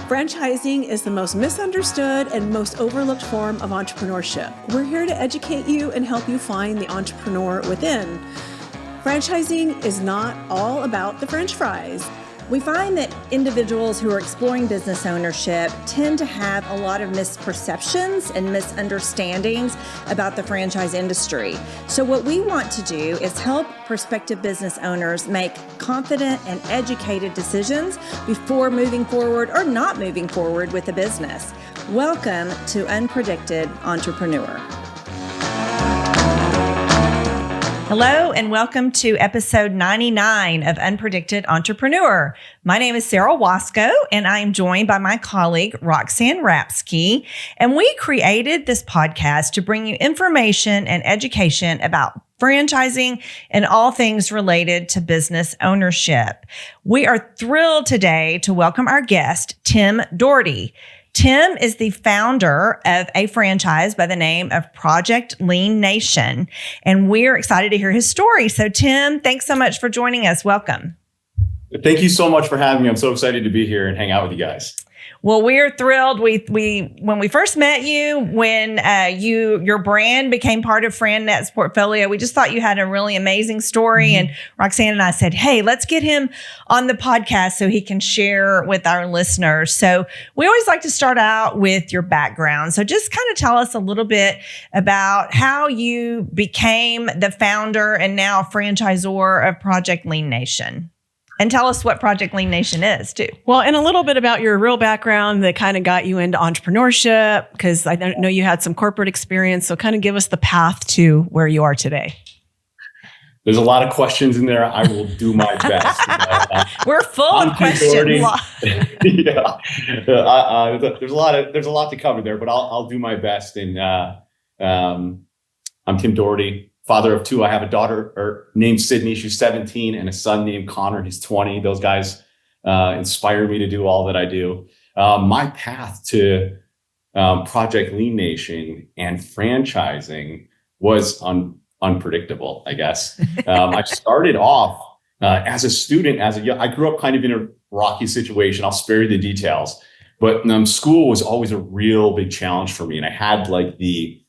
Franchising is the most misunderstood and most overlooked form of entrepreneurship. We're here to educate you and help you find the entrepreneur within. Franchising is not all about the French fries. We find that individuals who are exploring business ownership tend to have a lot of misperceptions and misunderstandings about the franchise industry. So what we want to do is help prospective business owners make confident and educated decisions before moving forward or not moving forward with a business. Welcome to Unpredicted Entrepreneur. Hello, and welcome to episode 99 of Unpredicted Entrepreneur. My name is Sarah Wasco, and I am joined by my colleague, Roxanne Rapsky. And we created this podcast to bring you information and education about franchising and all things related to business ownership. We are thrilled today to welcome our guest, Tim Dougherty. Tim is the founder of a franchise by the name of Project Lean Nation, and we're excited to hear his story. So, Tim, thanks so much for joining us. Welcome. Thank you so much for having me. I'm so excited to be here and hang out with you guys. Well, we're thrilled. We when we first met you, when your brand became part of FranNet's portfolio, we just thought you had a really amazing story. Mm-hmm. And Roxanne and I said, hey, let's get him on the podcast so he can share with our listeners. So we always like to start out with your background. So just kind of tell us a little bit about how you became the founder and now franchisor of Project Lean Nation. And tell us what Project Lean Nation is, too. Well, and a little bit about your real background that kind of got you into entrepreneurship, because I know you had some corporate experience. So kind of give us the path to where you are today. There's a lot of questions in there. I will do my best. We're full of questions. Yeah, there's a lot to cover there, but I'll do my best. And I'm Tim Dougherty, father of two. I have a daughter named Sydney. She's 17, and a son named Connor. He's 20. Those guys inspire me to do all that I do. My path to Project Lean Nation and franchising was unpredictable, I guess. I started off as a student. I grew up kind of in a rocky situation. I'll spare you the details, but school was always a real big challenge for me, and I had like the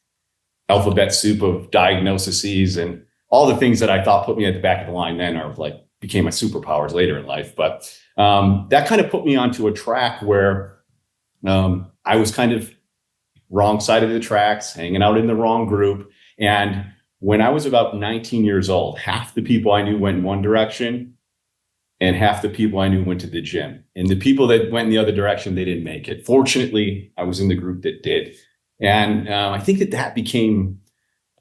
alphabet soup of diagnoses and all the things that I thought put me at the back of the line then are like became my superpowers later in life. But that kind of put me onto a track where I was kind of wrong side of the tracks, hanging out in the wrong group. And when I was about 19 years old, half the people I knew went in one direction and half the people I knew went to the gym. And the people that went in the other direction, they didn't make it. Fortunately, I was in the group that did. And I think that became,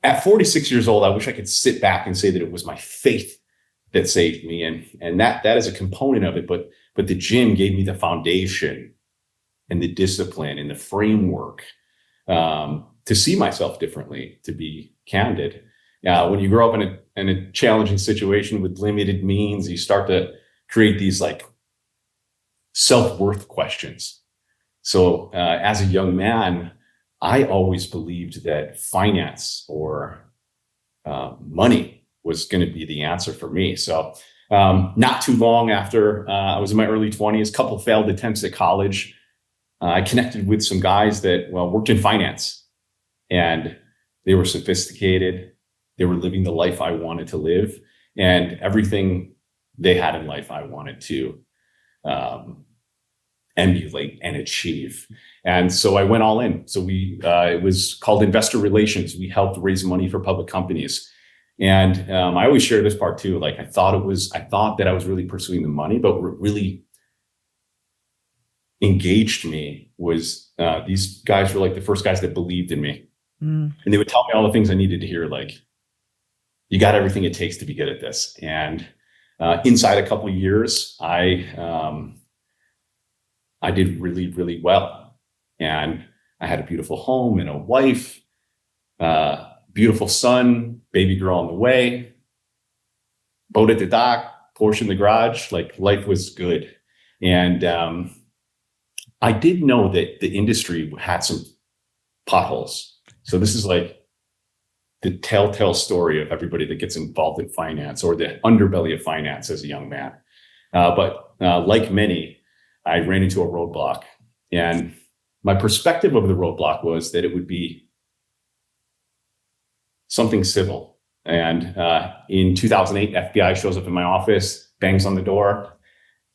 at 46 years old, I wish I could sit back and say that it was my faith that saved me. And that is a component of it. But the gym gave me the foundation and the discipline and the framework to see myself differently, to be candid. When you grow up in a challenging situation with limited means, you start to create these like self-worth questions. So as a young man, I always believed that finance or money was going to be the answer for me. So not too long after I was in my early 20s, a couple failed attempts at college, I connected with some guys that worked in finance, and they were sophisticated. They were living the life I wanted to live, and everything they had in life I wanted to emulate and achieve. And so I went all in. So it was called investor relations. We helped raise money for public companies. And I always share this part too. Like I thought that I was really pursuing the money, but what really engaged me was these guys were like the first guys that believed in me. And they would tell me all the things I needed to hear. Like, you got everything it takes to be good at this. And inside a couple of years, I did really, really well. And I had a beautiful home and a wife, beautiful son, baby girl on the way, boat at the dock, Porsche in the garage. Like life was good. And I did know that the industry had some potholes. So this is like the telltale story of everybody that gets involved in finance, or the underbelly of finance as a young man. But like many, I ran into a roadblock And my perspective of the roadblock was that it would be something civil. And in 2008, FBI shows up in my office, bangs on the door,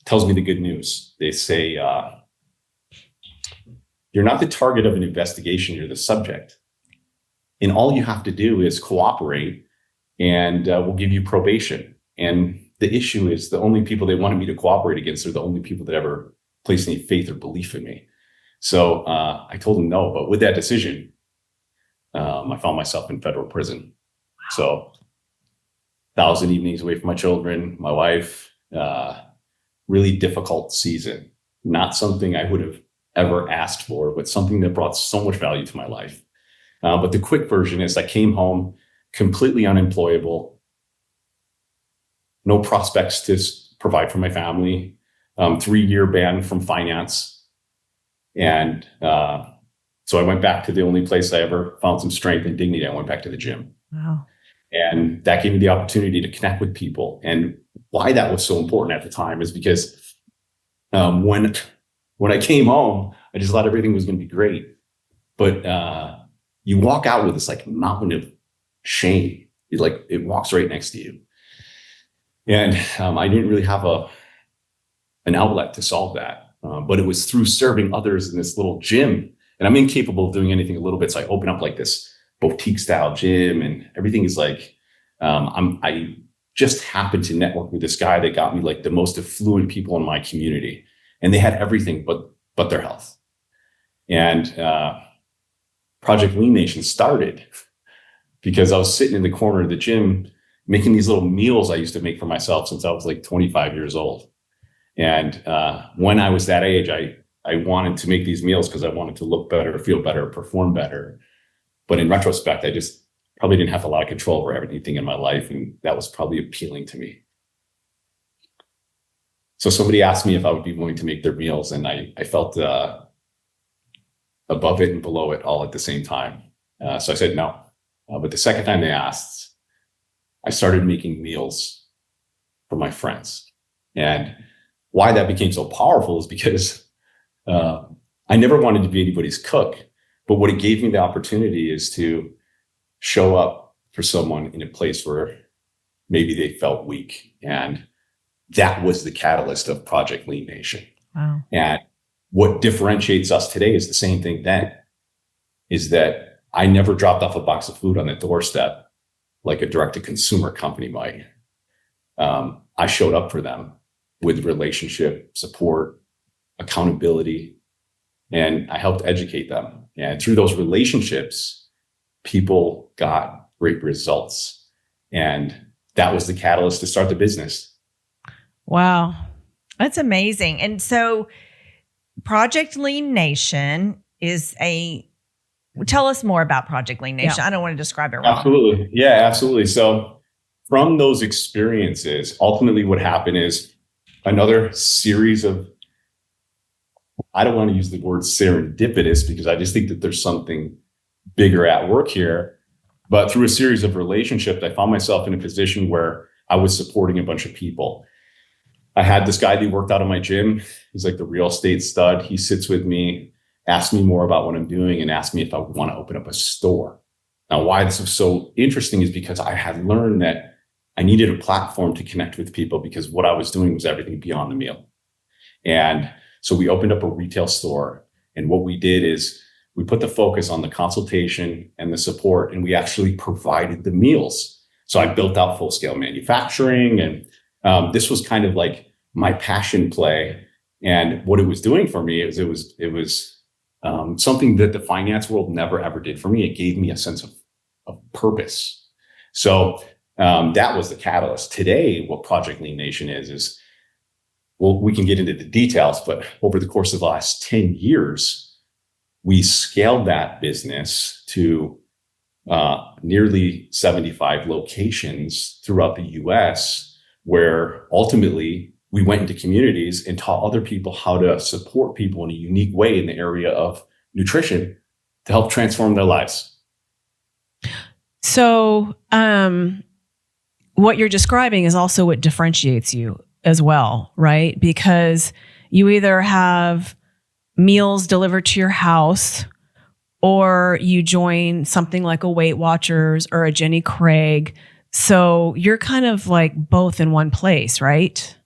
tells me the good news. They say, you're not the target of an investigation, you're the subject. And all you have to do is cooperate, and we'll give you probation. And the issue is the only people they wanted me to cooperate against are the only people that ever placed any faith or belief in me. So I told them no, but with that decision, I found myself in federal prison. So 1,000 evenings away from my children, my wife, really difficult season. Not something I would have ever asked for, but something that brought so much value to my life. But the quick version is I came home completely unemployable, no prospects to provide for my family, 3-year ban from finance. And so I went back to the only place I ever found some strength and dignity. I went back to the gym. Wow. And that gave me the opportunity to connect with people. And why that was so important at the time is because when I came home, I just thought everything was going to be great. But you walk out with this like mountain of shame. It walks right next to you. And I didn't really have an outlet to solve that. But it was through serving others in this little gym. And I'm incapable of doing anything a little bit. So I open up like this boutique style gym, and everything is like, I just happened to network with this guy that got me like the most affluent people in my community. And they had everything but their health. And Project Lean Nation started because I was sitting in the corner of the gym making these little meals I used to make for myself since I was like 25 years old. And when I was that age, I wanted to make these meals because I wanted to look better, feel better, perform better. But in retrospect, I just probably didn't have a lot of control over everything in my life. And that was probably appealing to me. So somebody asked me if I would be willing to make their meals. And I felt above it and below it all at the same time. So I said no. But the second time they asked, I started making meals for my friends. And why that became so powerful is because I never wanted to be anybody's cook. But what it gave me the opportunity is to show up for someone in a place where maybe they felt weak. And that was the catalyst of Project Lean Nation. Wow. And what differentiates us today is the same thing then, is that I never dropped off a box of food on the doorstep like a direct-to-consumer company might. I showed up for them with relationship, support, accountability, and I helped educate them. And through those relationships, people got great results. And that was the catalyst to start the business. Wow. That's amazing. And so Project Lean Nation is tell us more about Project Lean Nation. Yeah. I don't want to describe it wrong. Absolutely. Yeah, absolutely. So from those experiences, ultimately what happened is another series of, I don't want to use the word serendipitous because I just think that there's something bigger at work here. But through a series of relationships, I found myself in a position where I was supporting a bunch of people. I had this guy that worked out of my gym. He's like the real estate stud. He sits with me, asks me more about what I'm doing, and asks me if I would want to open up a store. Now, why this was so interesting is because I had learned that I needed a platform to connect with people because what I was doing was everything beyond the meal. And so we opened up a retail store. And what we did is we put the focus on the consultation and the support, and we actually provided the meals. So I built out full-scale manufacturing, and this was kind of like my passion play. And what it was doing for me is it was something that the finance world never ever did for me. It gave me a sense of purpose. So that was the catalyst. Today, what Project Lean Nation is well, we can get into the details, but over the course of the last 10 years, we scaled that business to nearly 75 locations throughout the US, where ultimately we went into communities and taught other people how to support people in a unique way in the area of nutrition to help transform their lives. So what you're describing is also what differentiates you as well, right? Because you either have meals delivered to your house, or you join something like a Weight Watchers or a Jenny Craig. So you're kind of like both in one place, right?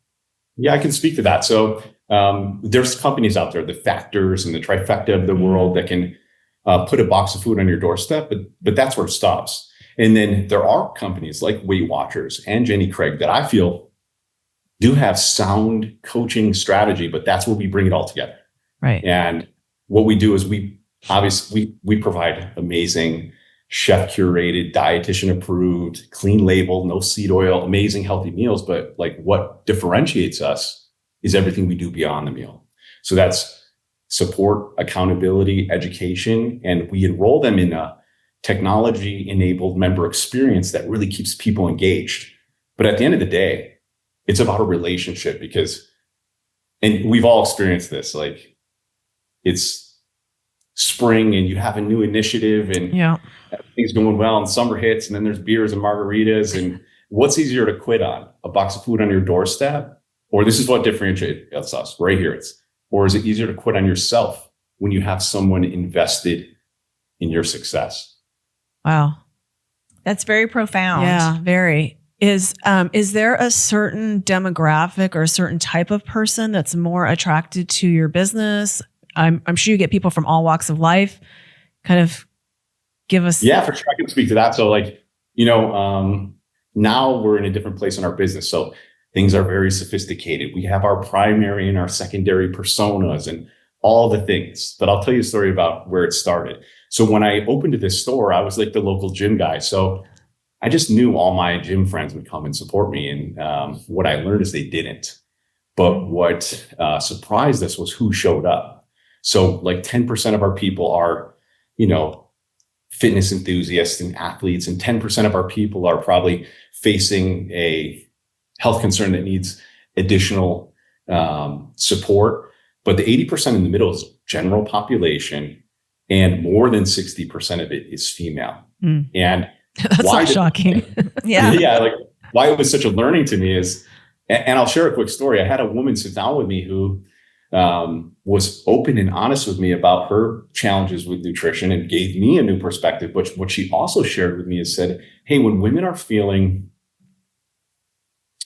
Yeah, I can speak to that. So there's companies out there, the Factors and the Trifecta of the world, that can put a box of food on your doorstep, but that's where it stops. And then there are companies like Weight Watchers and Jenny Craig that I feel do have sound coaching strategy, but that's where we bring it all together. Right. And what we do is we provide amazing chef curated, dietitian approved, clean label, no seed oil, amazing healthy meals. But like what differentiates us is everything we do beyond the meal. So that's support, accountability, education, and we enroll them in a technology enabled member experience that really keeps people engaged. But at the end of the day, it's about a relationship and we've all experienced this, like it's spring and you have a new initiative and everything's going well and summer hits and then there's beers and margaritas, and what's easier to quit on? A box of food on your doorstep? Or this is what differentiates us right here. Or is it easier to quit on yourself when you have someone invested in your success? Wow. That's very profound. Yeah, very. Is there a certain demographic or a certain type of person that's more attracted to your business? I'm sure you get people from all walks of life. Kind of give us. Yeah, for sure. I can speak to that. So now we're in a different place in our business. So things are very sophisticated. We have our primary and our secondary personas and all the things. But I'll tell you a story about where it started. So when I opened this store, I was like the local gym guy. So I just knew all my gym friends would come and support me. And what I learned is they didn't. But what surprised us was who showed up. So like 10% of our people are, fitness enthusiasts and athletes, and 10% of our people are probably facing a health concern that needs additional support. But the 80% in the middle is general population, and more than 60% of it is female. And that's so shocking. Yeah. Like why it was such a learning to me is, and I'll share a quick story. I had a woman sit down with me who was open and honest with me about her challenges with nutrition and gave me a new perspective. But what she also shared with me is said, hey, when women are feeling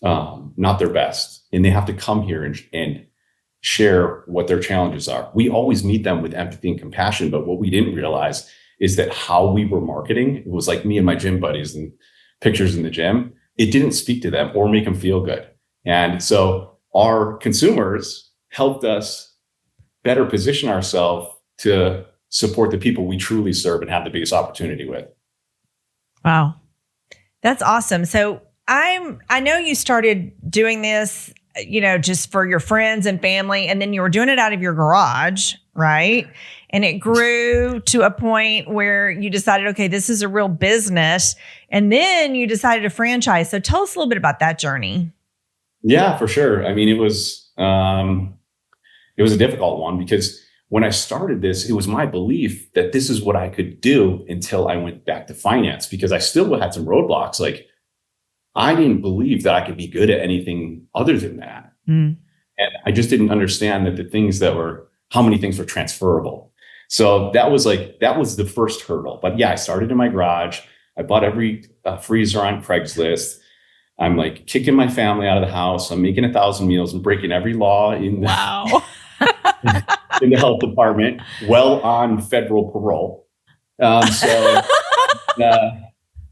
not their best and they have to come here and share what their challenges are, we always meet them with empathy and compassion. But what we didn't realize is that how we were marketing, it was like me and my gym buddies and pictures in the gym. It didn't speak to them or make them feel good. And so our consumers helped us better position ourselves to support the people we truly serve and have the biggest opportunity with. Wow. That's awesome. So I know you started doing this, just for your friends and family, and then you were doing it out of your garage, right? And it grew to a point where you decided, okay, this is a real business. And then you decided to franchise. So tell us a little bit about that journey. Yeah, for sure. I mean, it was a difficult one because when I started this, it was my belief that this is what I could do until I went back to finance, because I still had some roadblocks. Like I didn't believe that I could be good at anything other than that. And I just didn't understand that how many things were transferable. So that was the first hurdle. But yeah, I started in my garage. I bought every freezer on Craigslist. I'm like kicking my family out of the house. I'm making 1,000 meals and breaking every law in the health department, well on federal parole.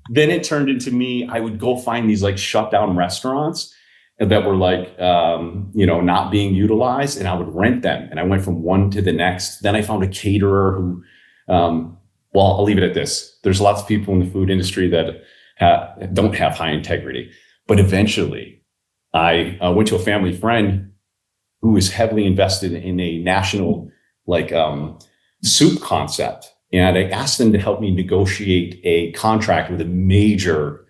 Then it turned into me, I would go find these like shut down restaurants that were like, not being utilized, and I would rent them. And I went from one to the next. Then I found a caterer who, I'll leave it at this. There's lots of people in the food industry that don't have high integrity. But eventually I went to a family friend who was heavily invested in a national soup concept. And I asked them to help me negotiate a contract with a major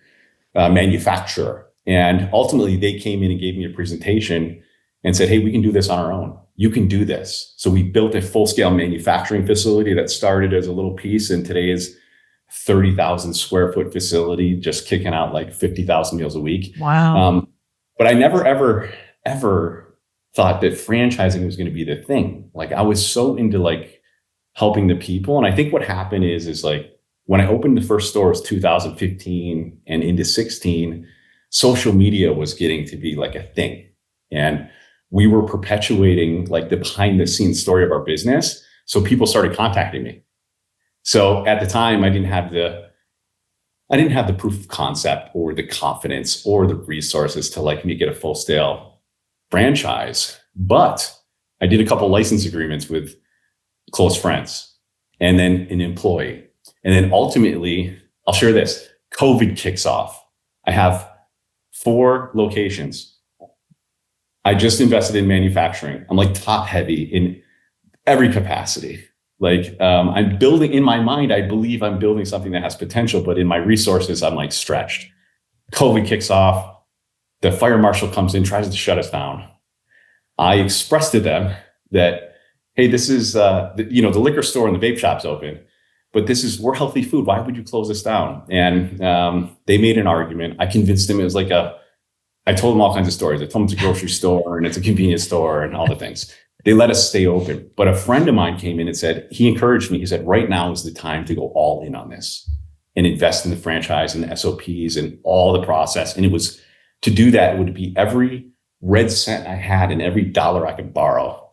manufacturer. And ultimately they came in and gave me a presentation and said, hey, we can do this on our own. You can do this. So we built a full-scale manufacturing facility that started as a little piece and today is 30,000 square foot facility, just kicking out like 50,000 meals a week. Wow. But I never, ever thought that franchising was going to be the thing. Like I was so into like helping the people. And I think what happened is like when I opened the first store, it was 2015 and into 16, social media was getting to be like a thing. And we were perpetuating like the behind the scenes story of our business. So people started contacting me. So at the time, I didn't have the proof of concept or the confidence or the resources to like make it a full scale franchise. But I did a couple license agreements with close friends and then an employee. And then ultimately, I'll share this, COVID kicks off. I have 4 locations. I just invested in manufacturing. I'm like top heavy in every capacity. Like I'm building in my mind, I believe I'm building something that has potential, but in my resources, I'm like stretched. COVID kicks off. The fire marshal comes in, tries to shut us down. I expressed to them that, hey, this is, the liquor store and the vape shop's open, but we're healthy food. Why would you close this down? And they made an argument. I convinced them it was like I told them all kinds of stories. I told them it's a grocery store and it's a convenience store and all the things. They let us stay open. But a friend of mine came in and said, he encouraged me. He said, right now is the time to go all in on this and invest in the franchise and the SOPs and all the process. And it was to do that, it would be every red cent I had and every dollar I could borrow.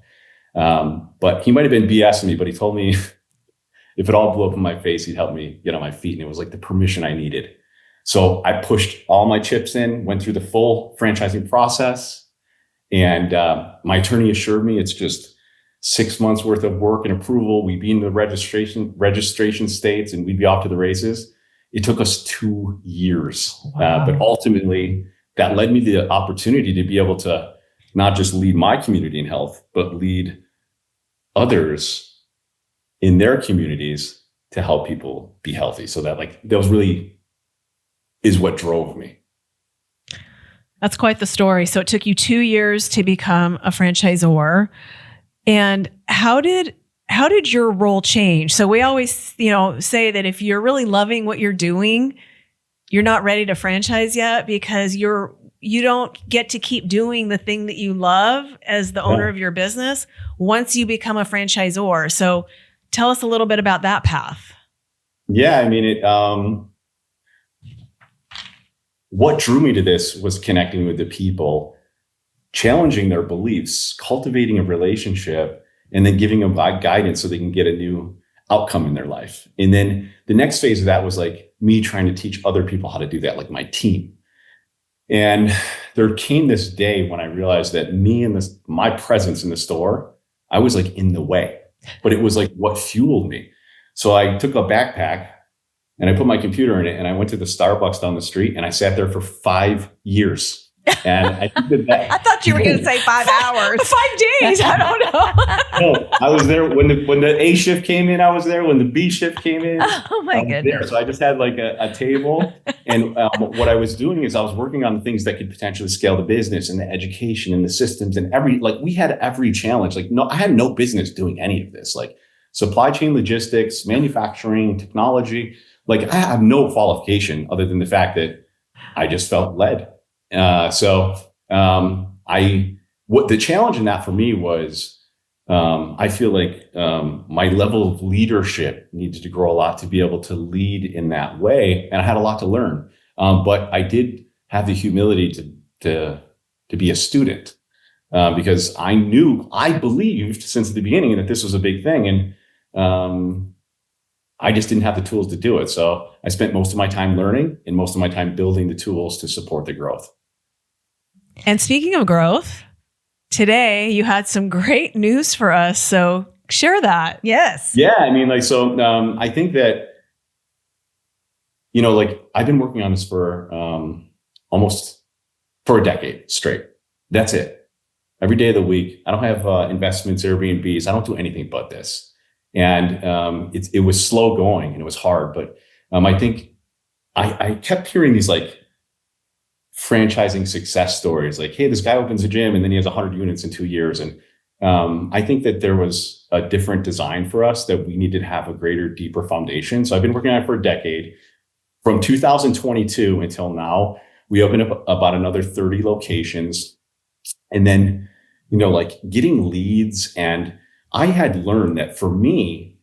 But he might've been BSing me, but he told me if it all blew up in my face, he'd help me get on my feet. And it was like the permission I needed. So I pushed all my chips in, went through the full franchising process. And my attorney assured me it's just 6 months worth of work and approval. We'd be in the registration states and we'd be off to the races. It took us 2 years. Wow. But ultimately, that led me the opportunity to be able to not just lead my community in health, but lead others in their communities to help people be healthy. So that was really is what drove me. That's quite the story. So it took you 2 years to become a franchisor. And how did your role change? So we always, say that if you're really loving what you're doing, you're not ready to franchise yet because you don't get to keep doing the thing that you love as the owner of your business once you become a franchisor. So tell us a little bit about that path. Yeah, I mean, what drew me to this was connecting with the people, challenging their beliefs, cultivating a relationship, and then giving them guidance so they can get a new outcome in their life. And then the next phase of that was like me trying to teach other people how to do that, like my team. And there came this day when I realized that me and my presence in the store, I was like in the way, but it was like what fueled me. So I took a backpack and I put my computer in it and I went to the Starbucks down the street and I sat there for 5 years. And I did that. I thought you were going to say 5 hours. 5 days. I don't know. No, I was there when the A shift came in. I was there when the B shift came in. Oh my goodness. There. So I just had like a table. And what I was doing is I was working on the things that could potentially scale the business and the education and the systems and we had every challenge. I had no business doing any of this, like supply chain logistics, manufacturing, technology. I have no qualification other than the fact that I just felt led. What the challenge in that for me was, I feel like my level of leadership needed to grow a lot to be able to lead in that way. And I had a lot to learn. But I did have the humility to be a student, because I believed since the beginning that this was a big thing. And, I just didn't have the tools to do it. So I spent most of my time learning and most of my time building the tools to support the growth. And speaking of growth, today you had some great news for us. So share that. Yes. Yeah. I mean, I think that, I've been working on this for almost for a decade straight. That's it. Every day of the week. I don't have investments, Airbnbs. I don't do anything but this. And it was slow going and it was hard, but I think I kept hearing these franchising success stories, like, hey, this guy opens a gym and then he has 100 units in 2 years. And I think that there was a different design for us, that we needed to have a greater, deeper foundation. So I've been working on it for a decade. From 2022 until now, we opened up about another 30 locations. And then like getting leads. And I had learned that for me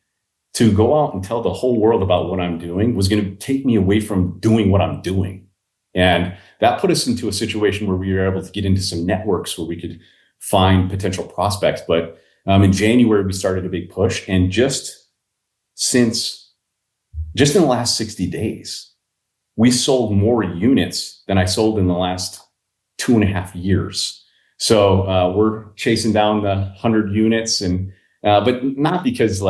to go out and tell the whole world about what I'm doing was going to take me away from doing what I'm doing. And that put us into a situation where we were able to get into some networks where we could find potential prospects. But in January, we started a big push. And just in the last 60 days, we sold more units than I sold in the last 2.5 years. So we're chasing down the 100 units, and but not because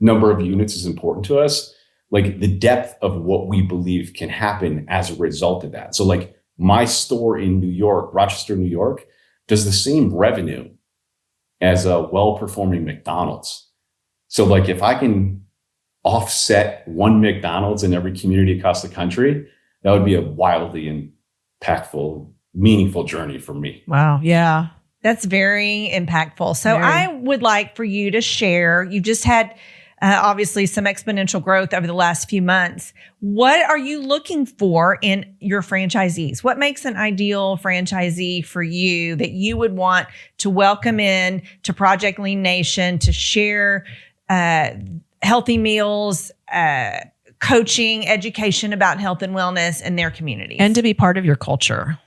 number of units is important to us, like the depth of what we believe can happen as a result of that. So like my store in New York, Rochester, New York, does the same revenue as a well-performing McDonald's. So like if I can offset one McDonald's in every community across the country, that would be a wildly impactful, meaningful journey for me. Wow. Yeah. That's very impactful. So I would like for you to share, you just had obviously some exponential growth over the last few months. What are you looking for in your franchisees? What makes an ideal franchisee for you that you would want to welcome in to Project Lean Nation, to share healthy meals, coaching, education about health and wellness in their communities? And to be part of your culture.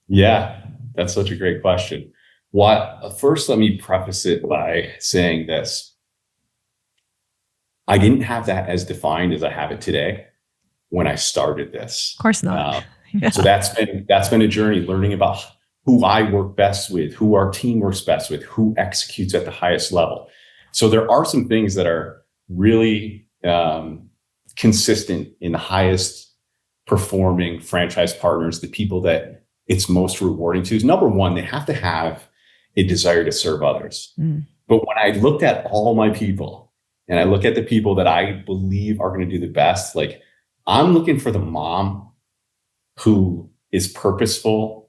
Yeah, that's such a great question. First, let me preface it by saying this. I didn't have that as defined as I have it today when I started this. Of course not. So that's been a journey, learning about who I work best with, who our team works best with, who executes at the highest level. So there are some things that are really consistent in the highest performing franchise partners, the people that it's most rewarding to. Is number one, they have to have a desire to serve others. But when I looked at all my people, and I look at the people that I believe are going to do the best, like I'm looking for the mom who is purposeful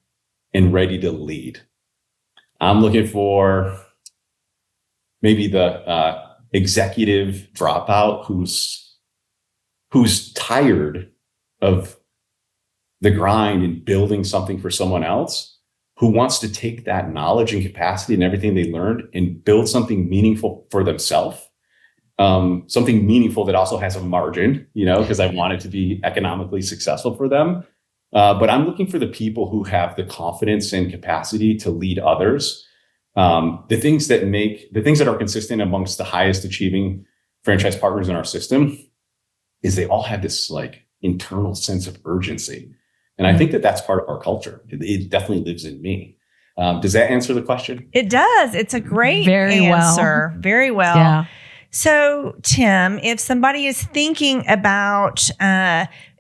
and ready to lead. I'm looking for maybe the executive dropout who's tired of the grind and building something for someone else, who wants to take that knowledge and capacity and everything they learned and build something meaningful for themselves. Something meaningful that also has a margin, because I want it to be economically successful for them. But I'm looking for the people who have the confidence and capacity to lead others. The things that are consistent amongst the highest achieving franchise partners in our system is they all have this like internal sense of urgency. And I think that that's part of our culture. It definitely lives in me. Does that answer the question? It does. It's a great answer. Very well. Yeah. So, Tim, if somebody is thinking about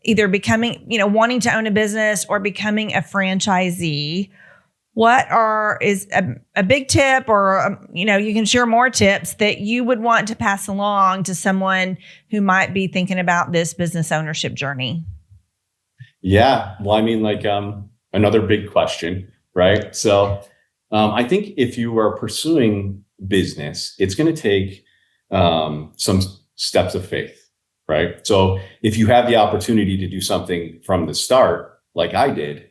either becoming, wanting to own a business or becoming a franchisee, what is a big tip, or you can share more tips that you would want to pass along to someone who might be thinking about this business ownership journey? Yeah, well, I mean, another big question, right? So, I think if you are pursuing business, it's going to take some steps of faith, right? So if you have the opportunity to do something from the start, like I did,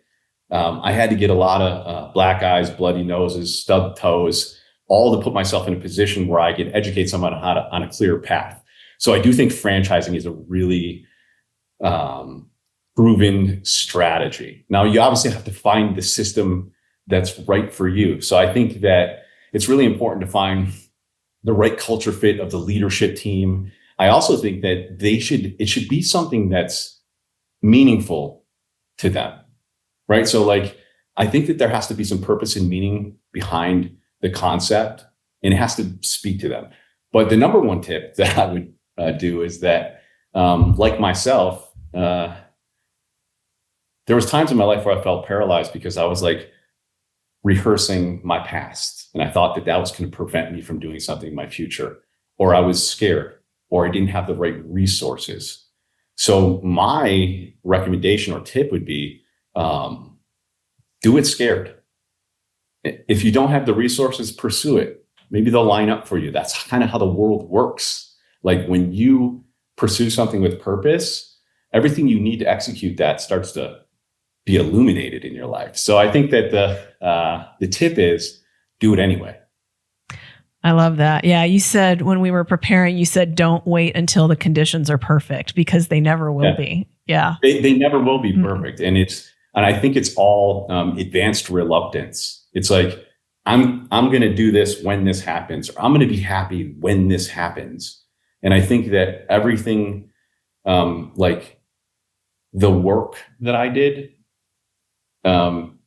I had to get a lot of black eyes, bloody noses, stubbed toes, all to put myself in a position where I could educate someone on a clear path. So I do think franchising is a really proven strategy. Now, you obviously have to find the system that's right for you. So I think that it's really important to find the right culture fit of the leadership team. I also think that it should be something that's meaningful to them, right? So I think that there has to be some purpose and meaning behind the concept, and it has to speak to them. But the number one tip that I would do is that, like myself, there was times in my life where I felt paralyzed because I was rehearsing my past. And I thought that was going to prevent me from doing something in my future, or I was scared, or I didn't have the right resources. So my recommendation or tip would be, do it scared. If you don't have the resources, pursue it. Maybe they'll line up for you. That's kind of how the world works. Like when you pursue something with purpose, everything you need to execute that starts to be illuminated in your life. So I think that the tip is do it anyway. I love that. Yeah. You said when we were preparing, you said, don't wait until the conditions are perfect, because they never will be. Yeah. They never will be perfect. And I think it's all advanced reluctance. It's like, I'm going to do this when this happens, or I'm going to be happy when this happens. And I think that everything, like the work that I did,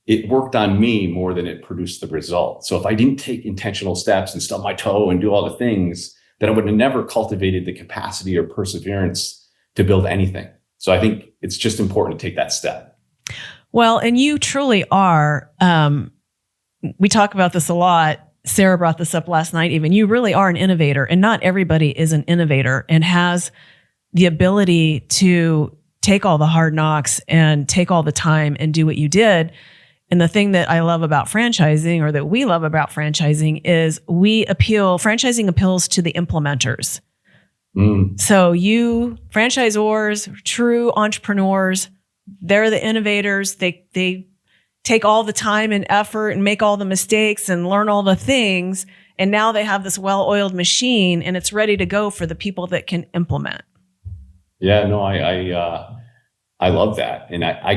it worked on me more than it produced the result. So if I didn't take intentional steps and stub my toe and do all the things, then I would have never cultivated the capacity or perseverance to build anything. So I think it's just important to take that step. Well, and you truly are, we talk about this a lot. Sarah brought this up last night even. You really are an innovator, and not everybody is an innovator and has the ability to take all the hard knocks and take all the time and do what you did. And the thing that I love about franchising, or that we love about franchising, is franchising appeals to the implementers. So you franchisors, true entrepreneurs, they're the innovators. They take all the time and effort and make all the mistakes and learn all the things. And now they have this well-oiled machine, and it's ready to go for the people that can implement. Yeah, no, I love that. And I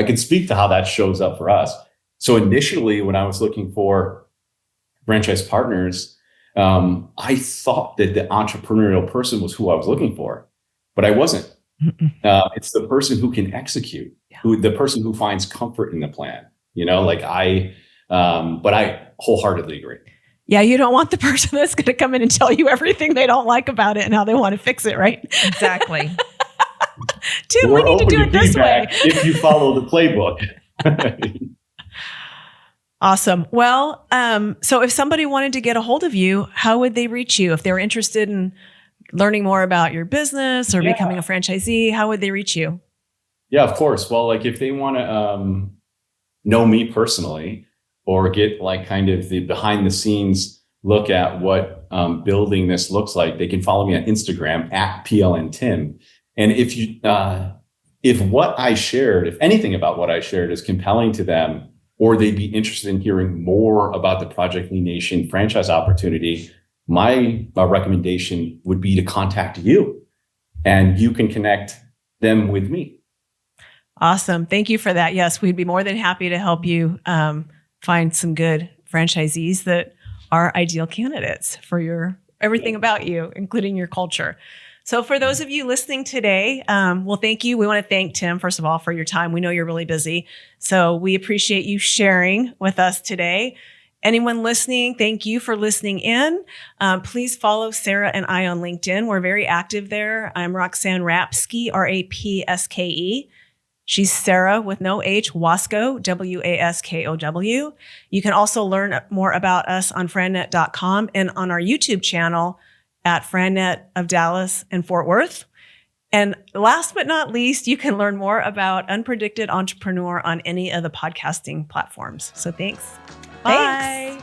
can speak to how that shows up for us. So initially, when I was looking for franchise partners, I thought that the entrepreneurial person was who I was looking for, but I wasn't. It's the person who can execute, the person who finds comfort in the plan, but I wholeheartedly agree. Yeah, you don't want the person that's going to come in and tell you everything they don't like about it and how they want to fix it, right? Exactly. Tim, we need to do it this way. If you follow the playbook. Awesome. Well, so if somebody wanted to get a hold of you, how would they reach you? If they were interested in learning more about your business or becoming a franchisee, how would they reach you? Yeah, of course. Well, like if they want to know me personally, or get like kind of the behind the scenes look at what building this looks like, they can follow me on Instagram at PLNTim. And if what I shared, if anything about what I shared is compelling to them, or they'd be interested in hearing more about the Project Lean Nation franchise opportunity, my recommendation would be to contact you, and you can connect them with me. Awesome. Thank you for that. Yes, we'd be more than happy to help you find some good franchisees that are ideal candidates for everything about you, including your culture. So for those of you listening today, well, thank you. We want to thank Tim, first of all, for your time. We know you're really busy, so we appreciate you sharing with us today. Anyone listening, thank you for listening in. Please follow Sarah and I on LinkedIn. We're very active there. I'm Roxanne Rapske, Rapske. She's Sarah with no H, Waskow, Waskow. You can also learn more about us on frannet.com and on our YouTube channel at Frannet of Dallas and Fort Worth. And last but not least, you can learn more about Unpredicted Entrepreneur on any of the podcasting platforms. So thanks. Bye.